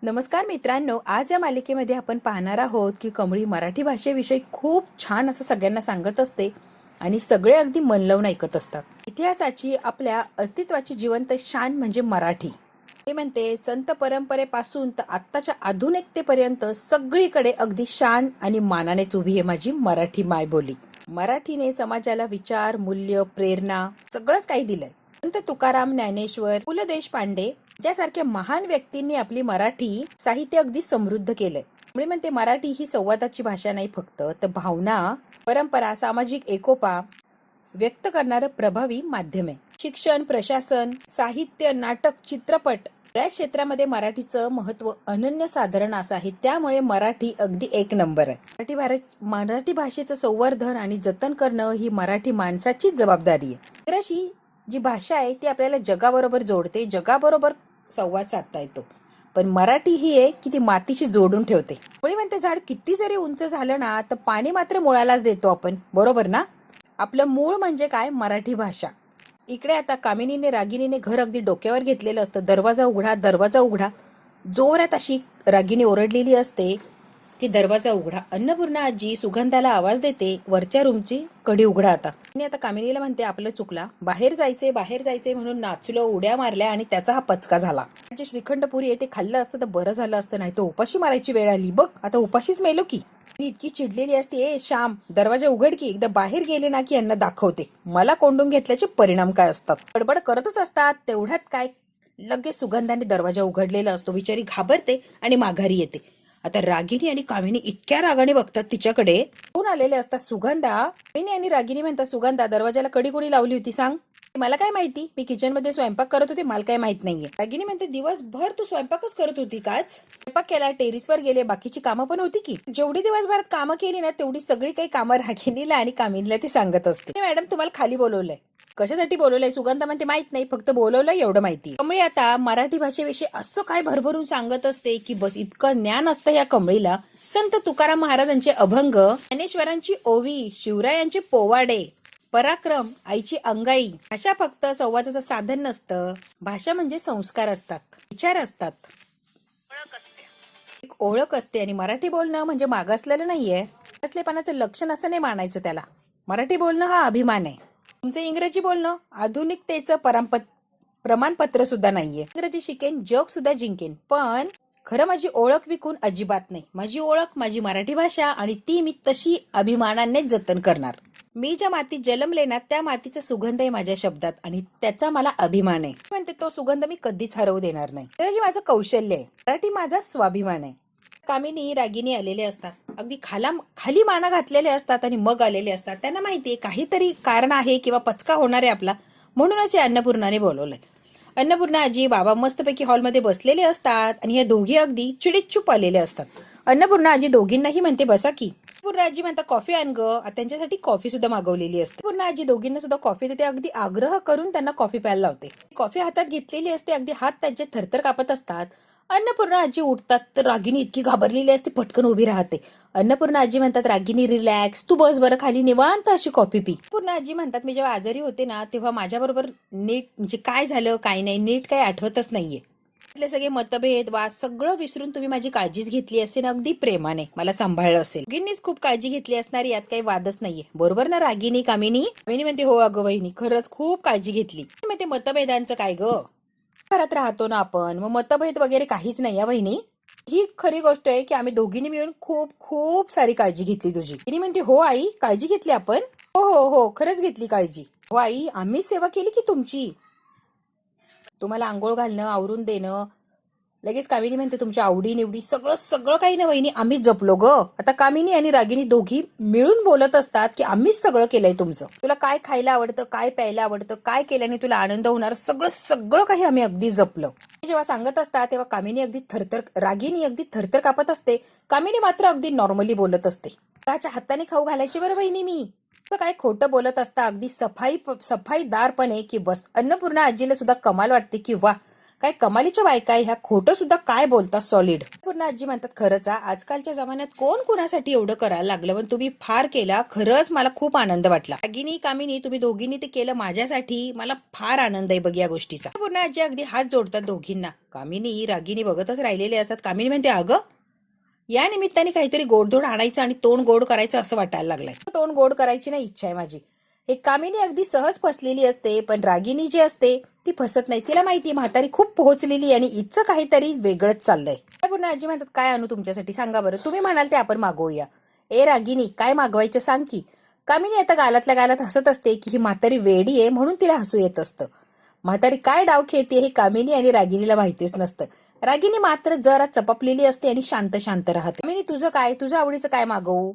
नमस्कार मित्रांनो, आज या मालिकेमध्ये आपण पाहणार आहोत की कमळी मराठी भाषेविषयी खूप छान असं सगळ्यांना सांगत असते आणि सगळे अगदी मन लावून ऐकत असतात. इतिहासाची आपल्या अस्तित्वाची जिवंत शान म्हणजे मराठी. ते म्हणते संत परंपरेपासून तर आत्ताच्या आधुनिकतेपर्यंत सगळीकडे अगदी शान आणि मानानेच उभी आहे माझी मराठी मायबोली. मराठीने समाजाला विचार, मूल्य, प्रेरणा सगळंच काही दिलंय. संत तुकाराम, ज्ञानेश्वर, पु ल देशपांडे ज्यासारख्या महान व्यक्तींनी आपली मराठी साहित्य अगदी समृद्ध केलंय. त्यामुळे म्हणते मराठी ही संवादाची भाषा नाही फक्त, तर भावना, परंपरा, सामाजिक एकोपा व्यक्त करणारं प्रभावी माध्यम आहे. शिक्षण, प्रशासन, साहित्य, नाटक, चित्रपट या क्षेत्रामध्ये मराठीचं महत्व अनन्यसाधारण असं आहे. त्यामुळे मराठी अगदी एक नंबर आहे. मराठी भाषेचं संवर्धन आणि जतन करणं ही मराठी माणसाचीच जबाबदारी आहे. इंग्रजी जी भाषा आहे ती आपल्याला जगाबरोबर जोडते, जगाबरोबर संवाद साधता येतो. पण मराठी ही आहे की ती मातीशी जोडून ठेवते. मुळी म्हणते झाड किती जरी उंच झालं ना तर पाणी मात्र मुळालाच देतो आपण, बरोबर ना? आपलं मूळ म्हणजे काय? मराठी भाषा. इकडे आता कामिनीने, रागिनीने घर अगदी डोक्यावर घेतलेलं असतं. दरवाजा उघडा, दरवाजा उघडा. जोरात अशी रागिनी ओरडलेली असते की दरवाजा उघडा. अन्नपूर्णा आजी सुगंधाला आवाज देते, वरच्या रूमची कडी उघडा आता. आणि आता कामिनीला म्हणते आपलं चुकला, बाहेर जायचे म्हणून नाचलो, उड्या मारल्या आणि त्याचा हा पचका झाला. जे श्रीखंड पुरी आहे ते खाल्लं असतं तर बरं झालं असतं, नाही तर उपाशी मारायची वेळ आली. बघ आता उपाशीच मेलो की. मी इतकी चिडलेली असते, ए श्याम दरवाजा उघड की, एकदा बाहेर गेले ना की यांना दाखवते मला कोंडून घेतल्याचे परिणाम काय असतात. बडबड करतच असतात. तेवढ्यात काय लगेच सुगंधाने दरवाजा उघडलेला असतो. बिचारी घाबरते आणि माघारी येते. आता रागिनी आणि कामिनी इतक्या रागाने बघतात तिच्याकडे. कोण आलेले असतात? सुगंधा. कामिनी आणि रागिनी म्हणतात, सुगंधा दरवाजाला कडी कोणी लावली होती सांग? मला काय माहिती, मी किचन मध्ये स्वयंपाक करत होते, मला काय माहित नाहीये. रागिनी म्हणते दिवसभर तू स्वयंपाकच करत होती काच? स्वयंपाक केला, टेरिसवर गेले, बाकीची कामं पण होती की. जेवढी दिवसभरात कामं केली ना तेवढी सगळी काही कामं रागिनीला आणि कामिनीला ती सांगत असते. मॅडम तुम्हाला खाली बोलवलंय. कशासाठी बोलवलंय? सुगंधा म्हणते माहित नाही, फक्त बोलवलंय एवढं माहिती. कमळी आता मराठी भाषेविषयी असं काय भरभरून सांगत असते की बस इतकं ज्ञान असतं या कमळीला. संत तुकाराम महाराजांचे अभंग, ज्ञानेश्वरांची ओवी, शिवरायांचे पोवाडे, पराक्रम, आईची अंगाई. भाषा फक्त संवादाचं साधन नसतं. भाषा म्हणजे संस्कार असतात, विचार असतात, एक ओळख असते. आणि मराठी बोलणं म्हणजे मागासलेलं नाहीये, मागासलेपणाचं लक्षण असं नाही मानायचं त्याला. मराठी बोलणं हा अभिमान आहे. तुमचं इंग्रजी बोलणं आधुनिकतेचं प्रमाणपत्र सुद्धा नाहीये. इंग्रजी शिकेन, जग सुद्धा जिंकेन, पण खरं माझी ओळख विकून अजिबात नाही. माझी ओळख माझी मराठी भाषा आणि ती मी तशी अभिमानाने जतन करणार. मी ज्या मातीत जन्मले ना त्या मातीचा सुगंध आहे माझ्या शब्दात आणि त्याचा मला अभिमान आहे. म्हणते तो सुगंध मी कधीच हरवू देणार नाही. इंग्रजी माझं कौशल्य आहे, मराठी माझा स्वाभिमान आहे. कामिनी, रागिनी आलेले असतात, अगदी खाली माना घातलेले असतात आणि मग आलेले असतात. त्यांना माहितीये काहीतरी कारण आहे किंवा पचका होणार आहे आपला, म्हणूनच हे अन्नपूर्णाने बोलवलंय. अन्नपूर्णा आजी, बाबा मस्तपैकी हॉलमध्ये बसलेले असतात आणि हे दोघी अगदी चिडीचूप आलेले असतात. अन्नपूर्णा आजी दोघींनाही म्हणते बसा की. अन्नपूर्णा आजी म्हणतात कॉफी आण ग. त्यांच्यासाठी कॉफी सुद्धा मागवलेली असते. अन्नपूर्णा आजी दोघींना सुद्धा कॉफी देते, अगदी आग्रह करून त्यांना कॉफी प्यायला लावते. कॉफी हातात घेतलेली असते, अगदी हात त्यांचे थरथर कापत असतात. अन्नपूर्णा आजी उठतात तर रागिनी इतकी घाबरलेली असते, पटकन उभी राहते. अन्नपूर्णा आजी म्हणतात रागिनी रिलॅक्स, तू बस बरं खाली, निवांत अशी कॉफी पी. अन्नपूर्णा आजी म्हणतात मी जेव्हा आजारी होते ना तेव्हा माझ्याबरोबर नीट म्हणजे काय झालं काय नाही नीट काही आठवतच नाहीये. सगळे मतभेद वाद सगळं विसरून तुम्ही माझी काळजीच घेतली असेल, अगदी प्रेमाने मला सांभाळलं असेल. रागिनीच खूप काळजी घेतली असणार, यात काही वादच नाहीये, बरोबर ना रागिनी? कामिनी म्हणते हो अगं वहिनी, खरंच खूप काळजी घेतली. ते मतभेदांचं काय ग, घरात राहतो ना आपण, मग मतभेद वगैरे काहीच नाही. या बहिणी ही खरी गोष्ट आहे की आम्ही दोघींनी मिळून खूप खूप सारी काळजी घेतली तुझी. तिने म्हणते हो आई, काळजी घेतली आपण? हो हो हो, खरंच घेतली काळजी. हो आई, आम्हीच सेवा केली की तुमची. तुम्हाला आंघोळ घालणं, आवरून देणं. लगेच कामिनी म्हणते तुमच्या आवडी निवडी सगळं सगळं काही ना वहिनी आम्हीच जपलो ग. आता कामिनी आणि रागिनी दोघी मिळून बोलत असतात की आम्हीच सगळं केलंय तुमचं. तुला काय खायला आवडतं, काय प्यायला आवडतं, काय केल्याने तुला आनंद होणार, सगळं सगळं काही आम्ही अगदी जपलं. जेव्हा सांगत असतात तेव्हा कामिनी अगदी रागिनी अगदी थरथर कापत असते. कामिनी मात्र अगदी नॉर्मली बोलत असते. त्याच्या हाताने खाऊ घालायची बरं बहिणी मी. काय खोटं बोलत असता, अगदी सफाईदारपणे की बस. अन्नपूर्णा आजीला सुद्धा कमाल वाटते की वा काय कमालीच्या बायका ह्या, खोटं सुद्धा काय बोलतात सॉलिड. अन्नपूर्णा आजी म्हणतात, खरंच आजकालच्या जमान्यात कोण कुणासाठी एवढं करायला लागलं, पण तुम्ही फार केला. खरंच मला खूप आनंद वाटला. रागिनी, कामिनी, तुम्ही दोघींनी ते केलं माझ्यासाठी. मला फार आनंद आहे बघ या गोष्टीचा. अन्नपूर्णा आजी अगदी हात जोडतात दोघींना. कामिनी रागिनी बघतच राहिलेले असतात. कामिनी म्हणते, अगं या निमित्ताने काहीतरी गोडधोड आणायचं आणि तोंड गोड करायचं असं वाटायला लागलंय. तोंड गोड करायची नाही इच्छा आहे माझी. एक कामिनी अगदी सहज फसलेली असते, पण रागिनी जी असते ती फसत नाही. तिला माहिती म्हातारी खूप पोहोचलेली आणि इथचं काहीतरी वेगळंच चाललंय. पुन्हा आजी म्हणतात, काय आणू तुमच्यासाठी सांगा बरं. तुम्ही म्हणाल ते आपण मागवूया. ए रागिनी, काय मागवायचं सांग की. कामिनी आता गालातल्या गालात हसत असते की ही म्हातारी वेडी आहे म्हणून तिला हसू येत असतं. म्हातारी काय डाव खेळते हे कामिनी आणि रागिनीला माहितीच नसतं. रागिनी मात्र जरा चपपलेली असते आणि शांत शांत राहते. कामिनी, तुझं काय, तुझ्या आवडीचं काय मागवू.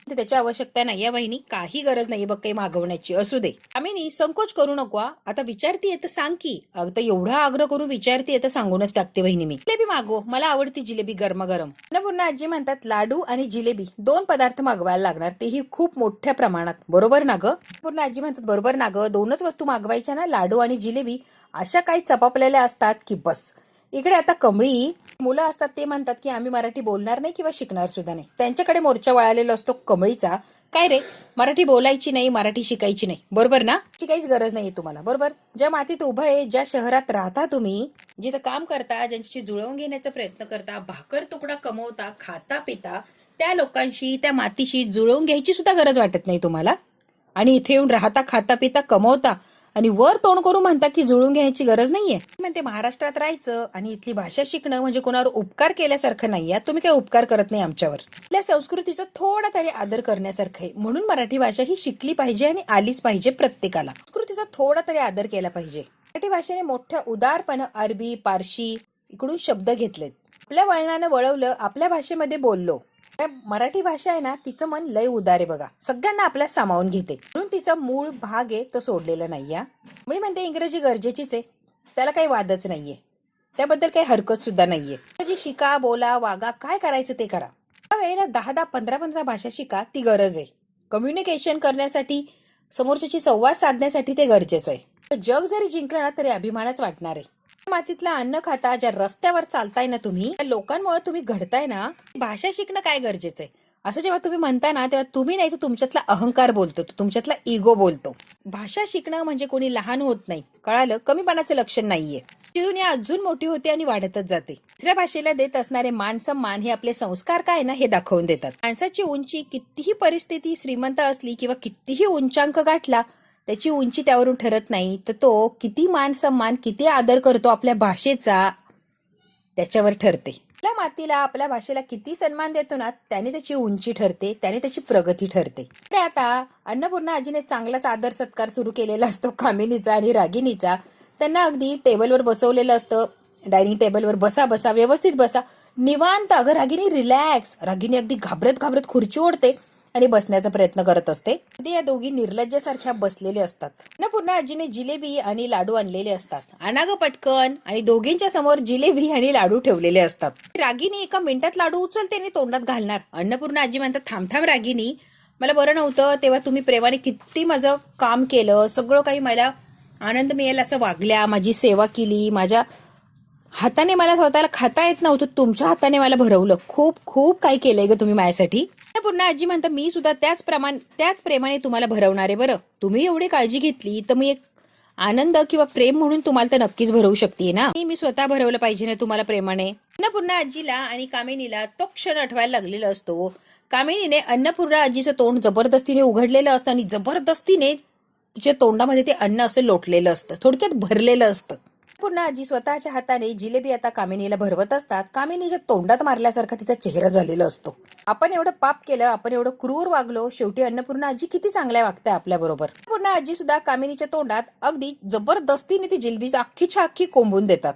त्याची आवश्यकता नाही बहिणी, काही गरज नाही बघ काही मागवण्याची. असू दे. कामिनी, संकोच करू नको. आता विचारतीये तर सांग की. आता एवढा आग्रह करून विचारतीये तर सांगूनच टाकते बहिणी मी. जिलेबी मागव, मला आवडती जिलेबी गरमागरम. अन्नपूर्णा आजी म्हणतात, लाडू आणि जिलेबी 2 पदार्थ मागवायला लागणार, तेही खूप मोठ्या प्रमाणात. बरोबर ना ग. अन्नपूर्णा आजी म्हणतात, बरोबर ना ग. 2च वस्तू मागवायच्या ना, लाडू आणि जिलेबी. अशा काही चपापलेल्या असतात की बस. इकडे आता कमळी मुलं असतात ते म्हणतात की आम्ही मराठी बोलणार नाही किंवा शिकणार सुद्धा नाही. त्यांच्याकडे मोर्चा वळालेला असतो कमळीचा. काय रे, मराठी बोलायची नाही, मराठी शिकायची नाही, बरोबर ना. काहीच गरज नाहीये तुम्हाला, बरोबर. ज्या मातीत उभं आहे, ज्या शहरात राहता तुम्ही, जिथं काम करता, ज्यांच्याशी जुळवून घेण्याचा प्रयत्न करता, भाकर तुकडा कमवता, खाता पिता, त्या लोकांशी, त्या मातीशी जुळवून घ्यायची सुद्धा गरज वाटत नाही तुम्हाला. आणि इथे येऊन राहता, खाता पिता, कमवता आणि वर तोंड करून म्हणता की जुळून घेण्याची गरज नाहीये. म्हणते महाराष्ट्रात राहायचं आणि इथली भाषा शिकणं म्हणजे कोणावर उपकार केल्यासारखं नाहीये. तुम्ही काही उपकार करत नाही आमच्यावर. आपल्या संस्कृतीचा थोडा तरी आदर करण्यासारखं आहे. म्हणून मराठी भाषा ही शिकली पाहिजे आणि आलीच पाहिजे प्रत्येकाला. संस्कृतीचा थोडा तरी आदर केला पाहिजे. मराठी भाषेने मोठ्या उदारपणे अरबी, पारशी इकडून शब्द घेतलेत. आपल्या वळणानं वळवलं, आपल्या भाषेमध्ये बोललो. मराठी भाषा आहे ना, तिचं मन लय उदार आहे बघा. सगळ्यांना आपल्या सामावून घेते. म्हणून तिचा मूळ भाग आहे तो सोडलेला नाहीये. मी म्हणते इंग्रजी गरजेचीच आहे, त्याला काही वादच नाहीये. त्याबद्दल काही हरकत सुद्धा नाहीये. इंग्रजी शिका, बोला, वागा, काय करायचं ते करा. वेळेला 10-10, 15-15 भाषा शिका, ती गरज आहे. कम्युनिकेशन करण्यासाठी, समोरच्याशी संवाद साधण्यासाठी ते गरजेचं आहे. जग जरी जिंकलं ना तरी अभिमानच वाटणार आहे. मातीतलं अन्न खाता, ज्या रस्त्यावर चालताय ना तुम्ही, त्या लोकांमुळे तुम्ही घडताय ना, भाषा शिकणं काय गरजेचं आहे. असं जेव्हा तुम्ही म्हणता ना, तेव्हा तुम्ही नाही तर तुमच्यातला अहंकार बोलतो, तुमच्यातला इगो बोलतो. भाषा शिकणं म्हणजे कोणी लहान होत नाही, कळालं. कमीपणाचं लक्षण नाहीये. ती दुनिया अजून मोठी होते आणि वाढतच जाते. दुसऱ्या भाषेला देत असणारे मान सन्मान हे आपले संस्कार काय ना हे दाखवून देतात. माणसाची उंची कितीही परिस्थिती श्रीमंत असली किंवा कितीही उंचांक गाठला, त्याची उंची त्यावरून ठरत नाही, तर तो किती मान सन्मान, किती आदर करतो आपल्या भाषेचा, त्याच्यावर ठरते. आपल्या मातीला, आपल्या भाषेला किती सन्मान देतो ना, त्याने त्याची उंची ठरते, त्याने त्याची प्रगती ठरते. आता अन्नपूर्णा आजीने चांगलाच आदर सत्कार सुरू केलेला असतो कामिनीचा आणि रागिनीचा. त्यांना अगदी टेबलवर बसवलेलं असतं. डायनिंग टेबलवर बसा बसा, व्यवस्थित बसा, निवांत. अगं रागिनी रिलॅक्स. रागिनी अगदी घाबरत घाबरत खुर्ची ओढते आणि बसण्याचा प्रयत्न करत असते. या दोघी निर्लज्जासारख्या बसलेले असतात. अन्नपूर्णा आजीने जिलेबी आणि लाडू आणलेले असतात. अनाग पटकन, आणि दोघींच्या समोर जिलेबी आणि लाडू ठेवलेले असतात. रागिनी एका मिनिटात लाडू उचलते आणि तोंडात घालणार. अन्नपूर्णा आजी म्हणतात, थांब थांब रागिनी, मला बरं नव्हतं तेव्हा तुम्ही प्रेमाने किती माझं काम केलं, सगळं काही मला आनंद मिळेल असं वागल्या, माझी सेवा केली, माझ्या हाताने मला स्वतःला खाता येत नव्हतं, तुमच्या हाताने मला भरवलं, खूप खूप काही केलंय ग तुम्ही माझ्यासाठी. पुन्हा आजी म्हणतात, मी सुद्धा त्याच प्रेमाने तुम्हाला भरवणार आहे. बरं, तुम्ही एवढी काळजी घेतली तर मी एक आनंद किंवा प्रेम म्हणून तुम्हाला तर नक्कीच भरवू शकते ना. मी स्वतः भरवलं पाहिजे ना तुम्हाला प्रेमाने. अन्नपूर्णा आजीला आणि कामिनीला तो क्षण आठवायला लागलेला असतो. कामिनीने अन्नपूर्णा आजीचं तोंड जबरदस्तीने उघडलेलं असतं आणि जबरदस्तीने तिच्या तोंडामध्ये ते अन्न असं लोटलेलं असतं, थोडक्यात भरलेलं असतं. अन्नपूर्णा आजी स्वतःच्या हाताने जिलेबी आता कामिनीला भरवत असतात. कामिनीच्या तोंडात मारल्यासारखा तिचा चेहरा झालेला असतो. आपण एवढं पाप केलं, आपण एवढं क्रूर वागलो, शेवटी अन्नपूर्णा आजी किती चांगल्या वागताय आपल्या बरोबर. अन्नपूर्णा आजी सुद्धा कामिनीच्या तोंडात अगदी जबरदस्तीने ती जिलेबी अख्खीच्या अख्खी कोंबून देतात.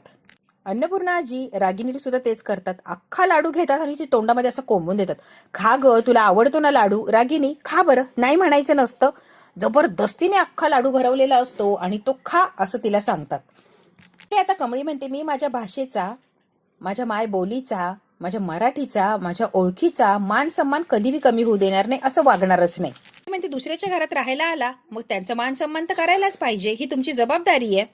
अन्नपूर्णा आजी रागिनीला सुद्धा तेच करतात. अख्खा लाडू घेतात आणि ती तोंडामध्ये असं कोंबून देतात. खा ग, तुला आवडतो ना लाडू. रागिनी, खा बरं, नाही म्हणायचं नसतं. जबरदस्तीने अख्खा लाडू भरवलेला असतो आणि तो खा असं तिला सांगतात. ते आता कमळी म्हणते, मी माझ्या भाषेचा, माझ्या मायबोलीचा, माझ्या मराठीचा, माझ्या ओळखीचा मान सन्मान कधी बी कमी होऊ देणार नाही, असं वागणारच नाही. म्हणते दुसऱ्याच्या घरात राहायला आला, मग त्यांचा मान सन्मान तर करायलाच पाहिजे, ही तुमची जबाबदारी आहे.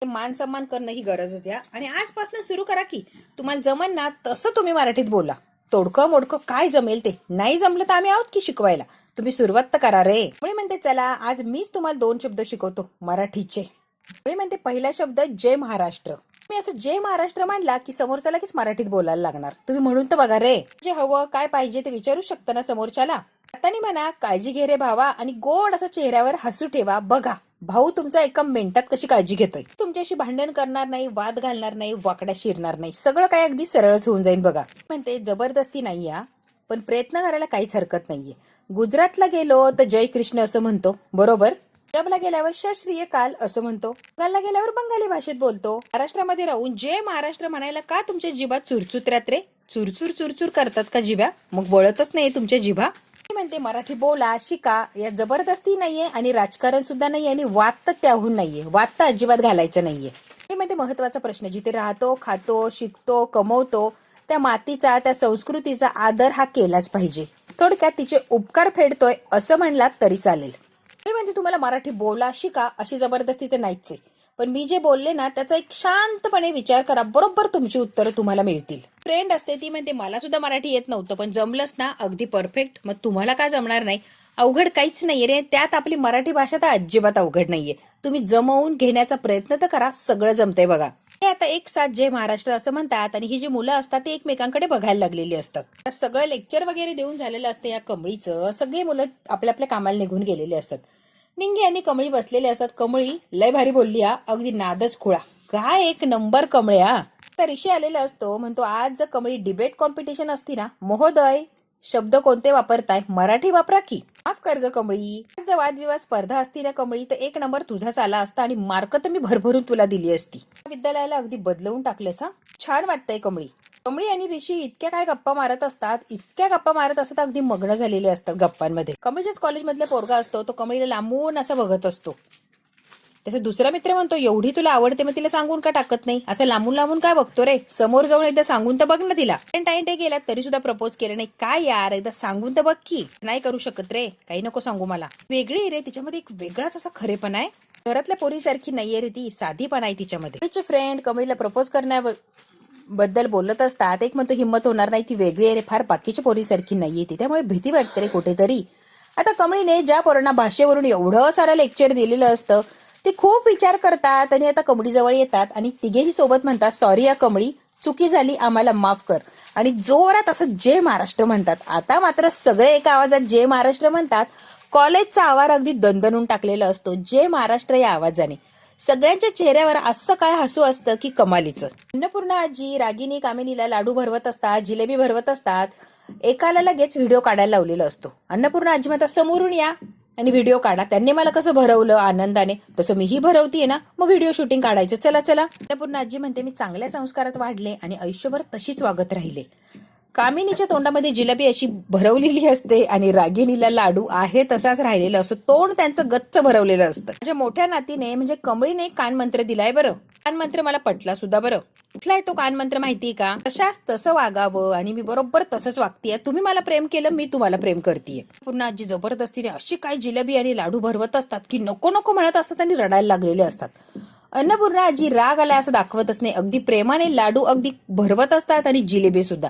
मान सन्मान करणं ही गरजच आहे. आणि आजपासून सुरू करा की तुम्हाला जमन ना तसं तुम्ही मराठीत बोला. तोडकं मोडकं काय जमेल ते, नाही जमलं तर आम्ही आहोत की शिकवायला. तुम्ही सुरुवात तर करा रे. मुळे म्हणते चला आज मीच तुम्हाला 2 शब्द शिकवतो मराठीचे. मुळे म्हणते पहिला शब्द जय महाराष्ट्र. मी असं जय महाराष्ट्र म्हणला की समोरच्या लगेच मराठीत बोलायला लागणार. तुम्ही म्हणून तर बघा रे. जे हवं काय पाहिजे ते विचारू शकता ना समोरच्याला. आता म्हणा काळजी घे रे भावा आणि गोड असं चेहऱ्यावर हसू ठेवा. बघा भाऊ तुमचा एका मिनिटात कशी काळजी घेतोय. तुमच्याशी भांडण करणार नाही, वाद घालणार नाही, वाकड्या शिरणार नाही. सगळं काय अगदी सरळच होऊन जाईल बघा. म्हणते जबरदस्ती नाही या, पण प्रयत्न करायला काहीच हरकत नाहीये. गुजरातला गेलो तर जय कृष्ण असं म्हणतो, बरोबर. पंजाबला गेल्यावर शस्त्रीय काल असं म्हणतो. बंगालला गेल्यावर बंगाली भाषेत बोलतो. महाराष्ट्रामध्ये राहून जय महाराष्ट्र म्हणायला का तुमच्या जिभात चुरचुत्र्यात रे? चुरचूर चुरचूर करतात का जिभा? मग बोलतच नाही तुमच्या जिभा. म्हणते मराठी बोला शिका. यात जबरदस्ती नाहीये आणि राजकारण सुद्धा नाहीये आणि वाद तर त्याहून नाहीये. वाद तर अजिबात घालायचं नाहीये. हे म्हणते महत्वाचा प्रश्न, जिथे राहतो, खातो, शिकतो, कमवतो त्या मातीचा, त्या संस्कृतीचा आदर हा केलाच पाहिजे. थोडक्यात तिचे उपकार फेडतोय असं म्हणलात तरी चालेल. मी म्हणते तुम्हाला मराठी बोला शिका अशी जबरदस्ती तर नाहीच आहे. पण मी जे बोलले ना त्याचा एक शांतपणे विचार करा, बरोबर तुमची उत्तरं तुम्हाला मिळतील. फ्रेंड असते ती म्हणते मला सुद्धा मराठी येत नव्हतं पण जमलंच ना अगदी परफेक्ट. मग तुम्हाला काय जमणार नाही? अवघड काहीच नाहीये रे. त्यात आपली मराठी भाषा तर अजिबात अवघड नाहीये. तुम्ही जमवून घेण्याचा प्रयत्न तर करा, सगळं जमतंय बघा. हे आता एक साथ जय महाराष्ट्र असं म्हणतात आणि ही जी मुलं असतात ती एकमेकांकडे बघायला लागलेली असतात. सगळं लेक्चर वगैरे देऊन झालेलं असतं या कमळीचं. सगळे मुलं आपल्या आपल्या कामाला निघून गेलेले असतात. निंगी आणि कमळी बसलेले असतात. कमळी लय भारी बोलली हा, अगदी नादच खुळा. काय एक नंबर कमळ्या. तर ऋषी आलेला असतो, म्हणतो आज जर कमळी डिबेट कॉम्पिटिशन असती ना, महोदय शब्द कोणते वापरताय? मराठी वापरा की. माफ कर ग कमळी. आज जर वादविवाद स्पर्धा असती ना कमळी तर 1 नंबर तुझाच आला असता आणि मार्क तर मी भरभरून तुला दिली असती. विद्यालयाला अगदी बदलवून टाकलेस हा. छान वाटतंय कमळी. कमळी आणि ऋषी इतक्या काय गप्पा मारत असतात, इतक्या गप्पा मारत असतात, अगदी मग्न झालेले असतात गप्पांमध्ये. कमळीच्याच कॉलेजमधला पोरगा असतो, तो कमळीला लांबून असा बघत असतो. त्याचा दुसरा मित्र म्हणतो एवढी तुला आवडते मग तिला सांगून का टाकत नाही? असं लांबून लांबून काय बघतो रे? समोर जाऊन एकदा सांगून तर बघ ना तिला. टाइम गेला तरी सुद्धा प्रपोज केलं नाही. काय यार, एकदा सांगून तर बघ की. नाही करू शकत रे, काही नको सांगू मला. वेगळी रे, तिच्यामध्ये एक वेगळाच असा खरेपणा आहे. घरातल्या पोरीसारखी नाहीये रे ती, साधीपणा आहे तिच्यामध्ये. तिचे फ्रेंड कमळीला प्रपोज करण्याबद्दल बोलत असतात. एक म्हणतो हिंमत होणार नाही, ती वेगळी आहे रे, फार बाकीच्या पोरीसारखी नाहीये ती, त्यामुळे भीती वाटते रे कुठेतरी. आता कमळीने ज्या पोरांना भाषेवरून एवढं सारं लेक्चर दिलेलं असतं ते खूप विचार करतात आणि आता कमळीजवळ येतात आणि तिघेही सोबत म्हणतात सॉरी या कमळी, चुकी झाली, आम्हाला माफ कर. आणि जोरात असं जय महाराष्ट्र म्हणतात. आता मात्र सगळे एका आवाजात जय महाराष्ट्र म्हणतात. कॉलेजचा आवाज अगदी दणदणून टाकलेला असतो जय महाराष्ट्र या आवाजाने. सगळ्यांच्या चेहऱ्यावर असं काय हसू असतं की कमालीचं. अन्नपूर्णा आजी रागिनी कामिनीला लाडू भरवत असतात, जिलेबी भरवत असतात. एकाला लगेच व्हिडिओ काढायला लावलेला असतो. अन्नपूर्णा आजी म्हणतात समोरून या आणि व्हिडिओ काढा. त्यांनी मला कसं भरवलं आनंदाने तसं मीही भरवतीये ना, मग व्हिडिओ शूटिंग काढायचं. चला चला. अन्नपूर्णा आजी म्हणते मी चांगल्या संस्कारात वाढले आणि आयुष्यभर तशीच वागत राहिले. कामिनीच्या तोंडामध्ये जिलेबी अशी भरवलेली असते आणि रागिनीला लाडू आहे तसाच राहिलेला असतो. तोंड त्यांचं गच्च भरवलेलं असतं. माझ्या मोठ्या नातीने म्हणजे कमळीने कानमंत्र दिलाय बरं. कानमंत्र मला पटला सुद्धा बरं. कुठलाय तो कानमंत्र माहितीये का? तशाच तसं वागावं आणि मी बरोबर तसंच वागतीये. तुम्ही मला प्रेम केलं, मी तुम्हाला प्रेम करतीये. पुन्हा आजी जबरदस्तीने अशी काय जिलेबी आणि लाडू भरवत असतात की नको नको म्हणत असतात आणि रडायला लागलेले असतात. अन्नपूर्णा आजी राग आलाय असं दाखवतच नाही, अगदी प्रेमाने लाडू अगदी भरवत असतात आणि जिलेबी सुद्धा.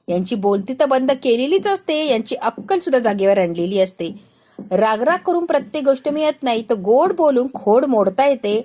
यांची बोलती तर बंद केलेलीच असते, यांची अक्कल सुद्धा जागेवर आणलेली असते. रागराग करून प्रत्येक गोष्ट मिळत नाही, तर गोड बोलून खोड मोडता येते.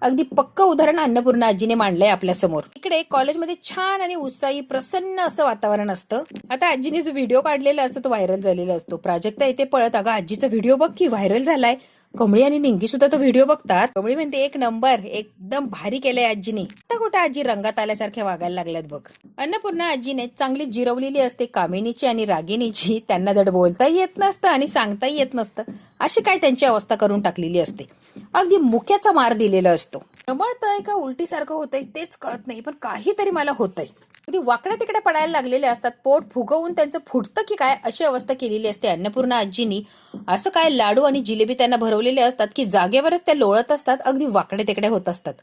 अगदी पक्क उदाहरण अन्नपूर्णा आजीने मांडलंय आपल्या समोर. इकडे कॉलेजमध्ये छान आणि उत्साही प्रसन्न असं वातावरण असतं. आता आजीने जो व्हिडिओ काढलेला असतो तो व्हायरल झालेला असतो. प्राजक्ता येते पळत, अगं आजीचा व्हिडिओ बघ की व्हायरल झालाय. कमळी आणि निंगी सुद्धा तो व्हिडिओ बघतात. कमळी म्हणते एक नंबर, एकदम भारी केलंय आजीने. आता कुठं आजी रंगात आल्यासारख्या वागायला लागल्यात बघ. अन्नपूर्णा आजीने चांगली जिरवलेली असते कामिनीची आणि रागिनीची. त्यांना धड बोलताही येत नसतं आणि सांगताही येत नसतं. अशी काय त्यांची अवस्था करून टाकलेली असते. अगदी मुक्याचा मार दिलेला असतो. नमळतंय का उलटीसारखं होतंय तेच कळत नाही, पण काहीतरी मला होतंय. अगदी वाकड्या तिकडे पडायला लागलेले असतात. पोट फुगवून त्यांचं फुटतं की काय अशी अवस्था केलेली असते अन्नपूर्णा आजीनी. असं काय लाडू आणि जिलेबी त्यांना भरवलेले असतात की जागेवरच त्या लोळत असतात, अगदी वाकडे तिकडे होत असतात.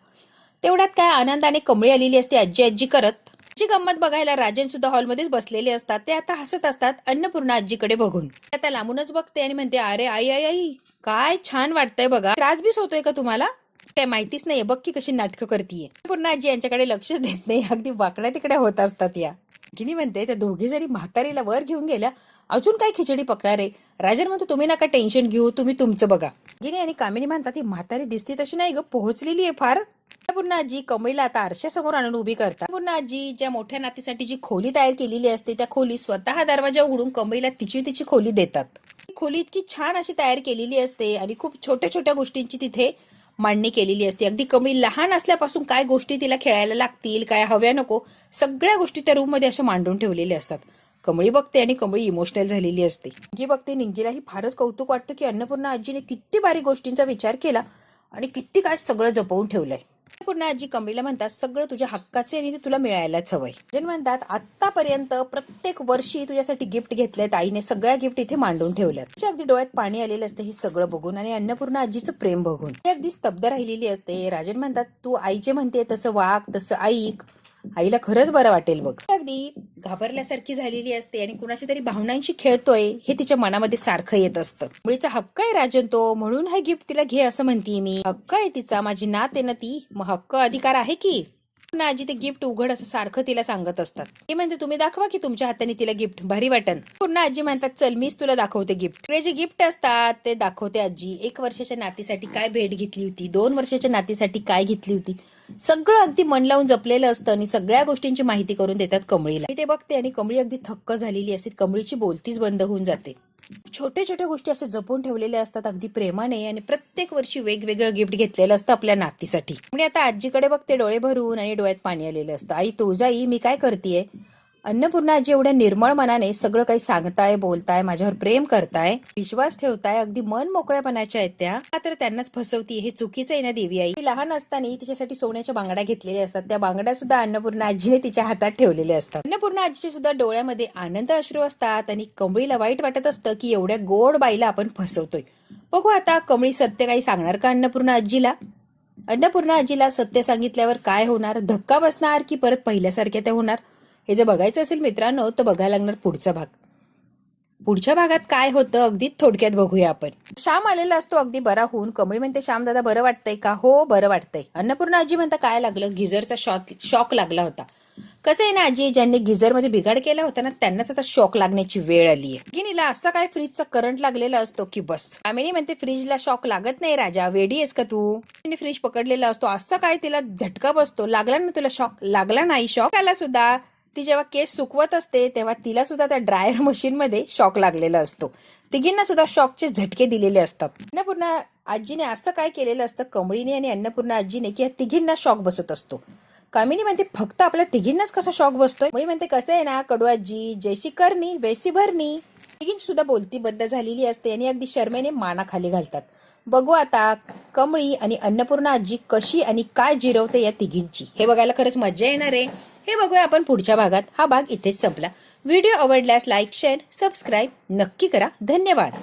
तेवढ्यात काय आनंदाने कमळी आलेली असते आजी आजी करत. ची गंमत बघायला राजन सुद्धा हॉलमध्येच बसलेले असतात. ते आता हसत असतात अन्नपूर्णा आजीकडे बघून. आता लांबूनच बघते आणि म्हणते अरे आई आई आई काय छान वाटतंय बघा. त्रास बीस होतोय का तुम्हाला? काय माहितीच नाहीये, बघ की कशी नाटकं करतीये. पूर्ण आजी यांच्याकडे लक्षच देत नाही, अगदी वाकड्या तिकडे होत असतात या. गिनी म्हणते त्या दोघी जरी म्हातारीला वर घेऊन गेल्या, अजून काय खिचडी पकणार आहे. राजन म्हणतो तुम्ही नका टेन्शन घेऊ, तुम्ही तुमचं बघा. गिनी आणि कामिनी म्हणतात ही म्हातारी दिसती तशी नाही ग, पोहोचलेली आहे फार. पूर्ण आजी कमळीला आता आरशासमोर आणून उभी करतात. पूर्ण आजी ज्या मोठ्या नातीसाठी जी खोली तयार केलेली असते त्या खोली स्वतः दरवाजा उघडून कमळीला तिची खोली देतात. खोली इतकी छान अशी तयार केलेली असते आणि खूप छोट्या छोट्या गोष्टींची तिथे मांडणी केलेली असते. अगदी कमळी लहान असल्यापासून काय गोष्टी तिला खेळायला लागतील, काय हव्या नको, सगळ्या गोष्टी त्या रूम मध्ये अशा मांडून ठेवलेल्या असतात. कमळी बघते आणि कमळी इमोशनल झालेली असते. निंगी बघते, निंगीलाही फारच कौतुक वाटतं की अन्नपूर्णा आजीने किती बारीक गोष्टींचा विचार केला आणि किती काय सगळं जपवून ठेवलंय. अन्नपूर्णा आजी कमळीला म्हणतात सगळं तुझ्या हक्काचे आणि ते तुला मिळायलाच हवंय. जन म्हणतात आतापर्यंत प्रत्येक वर्षी तुझ्यासाठी गिफ्ट घेतलेत आईने, सगळ्या गिफ्ट इथे मांडून ठेवल्यात. तिच्या अगदी डोळ्यात पाणी आलेलं असतं हे सगळं बघून आणि अन्नपूर्णा आजीचं प्रेम बघून. ती अगदी स्तब्ध राहिलेली असते. राजन म्हणतात तू आई जे म्हणते तसं वाग, तसं ऐक, आईला खरंच बरं वाटेल बघ. अगदी घाबरल्यासारखी झालेली असते आणि कुणाच्या तरी भावनांशी खेळतोय हे तिच्या मनामध्ये सारखं येत असतं. मुळीचा हक्क आहे राजन तो, म्हणून हे गिफ्ट तिला घे असं म्हणतीये मी. हक्क आहे तिचा, माझी नात आहे ना ती, मग हक्क अधिकार आहे की. आजी ते गिफ्ट उघड असं सारखं तिला सांगत असतात. ती म्हणते तुम्ही दाखवा की तुमच्या हाताने तिला गिफ्ट भारी वाटन. पूर्ण आजी म्हणतात चल मीच तुला दाखवते गिफ्ट. जे गिफ्ट असतात ते दाखवते आजी. 1 वर्षाच्या नातीसाठी काय भेट घेतली होती, 2 वर्षाच्या नातीसाठी काय घेतली होती, सगळं अगदी मन लावून जपलेलं असतं आणि सगळ्या गोष्टींची माहिती करून देतात कमळीला. ते बघते आणि कमळी अगदी थक्क झालेली असते. कमळीची बोलतीच बंद होऊन जाते. छोट्या छोट्या गोष्टी असे जपून ठेवलेल्या असतात अगदी प्रेमाने आणि प्रत्येक वर्षी वेगवेगळं गिफ्ट घेतलेलं असतं आपल्या नातीसाठी. म्हणजे आता आजीकडे बघते डोळे भरून आणि डोळ्यात पाणी आलेलं असतं. आई तुळजाई मी काय करतेय. अन्नपूर्णा आजी एवढ्या निर्मळ मनाने सगळं काही सांगताय, बोलताय, माझ्यावर प्रेम करताय, विश्वास ठेवताय, अगदी मन मोकळ्यापणाच्या आहेत त्या, मात्र त्यांनाच फसवती. हे चुकीचं आहे ना देवी आई. लहान असताना तिच्यासाठी सोन्याच्या बांगड्या घेतलेल्या असतात. त्या बांगड्या सुद्धा अन्नपूर्णा आजीने तिच्या हातात ठेवलेल्या असतात. अन्नपूर्णा आजीच्या सुद्धा डोळ्यामध्ये आनंद अश्रू असतात आणि कमळीला वाईट वाटत असतं की एवढ्या गोड बाईला आपण फसवतोय. बघू आता कमळी सत्य काही सांगणार का अन्नपूर्णा आजीला. अन्नपूर्णा आजीला सत्य सांगितल्यावर काय होणार, धक्का बसणार की परत पहिल्यासारख्या त्या होणार, हे जर बघायचं असेल मित्रांनो तर बघायला लागणार पुढचा भाग. पुढच्या भागात काय होतं अगदी थोडक्यात बघूया आपण. श्याम आलेला असतो अगदी बरा होऊन. कमळी म्हणते श्याम दादा बरं वाटतंय का. हो बरं वाटतंय. अन्नपूर्णा आजी म्हणता काय लागलं. गिझरचा शॉक लागला होता. कसं आहे ना आजी, ज्यांनी गिझर मध्ये बिघाड केला होता ना त्यांनाच आता शॉक लागण्याची वेळ आली आहे. गिनीला असा काय फ्रीजचा करंट लागलेला असतो की बस. कामिनी म्हणते फ्रीजला शॉक लागत नाही राजा, वेडी आहेस का तू. फ्रीज पकडलेला असतो असं काय तिला झटका बसतो. लागला ना तुला शॉक. लागला नाही शॉक आला सुद्धा. ती जेव्हा केस सुकवत असते तेव्हा तिला सुद्धा त्या ड्रायर मशीन मध्ये शॉक लागलेला असतो. तिघींना सुद्धा शॉकचे झटके दिलेले असतात. अन्नपूर्णा आजीने असं काय केलेलं असतं कमळीने आणि अन्नपूर्णा आजीने की या तिघींना शॉक बसत असतो. कामिनी म्हणते फक्त आपल्या तिघींनाच कसा शॉक बसतोय. कमळी म्हणते कसं आहे ना कडू आजी, जैसी करणी वैसी भरणी. तिघींची सुद्धा बोलती बद्द झालेली असते आणि अगदी शर्मेने माना खाली घालतात. बघू आता कमळी आणि अन्नपूर्णा आजी कशी आणि काय जिरवते या तिघींची, हे बघायला खरंच मजा येणार आहे. हे बघूया आपण पुढच्या भागात. हा भाग इथेच संपला. व्हिडिओ आवडल्यास लाईक, शेअर, सबस्क्राईब नक्की करा. धन्यवाद.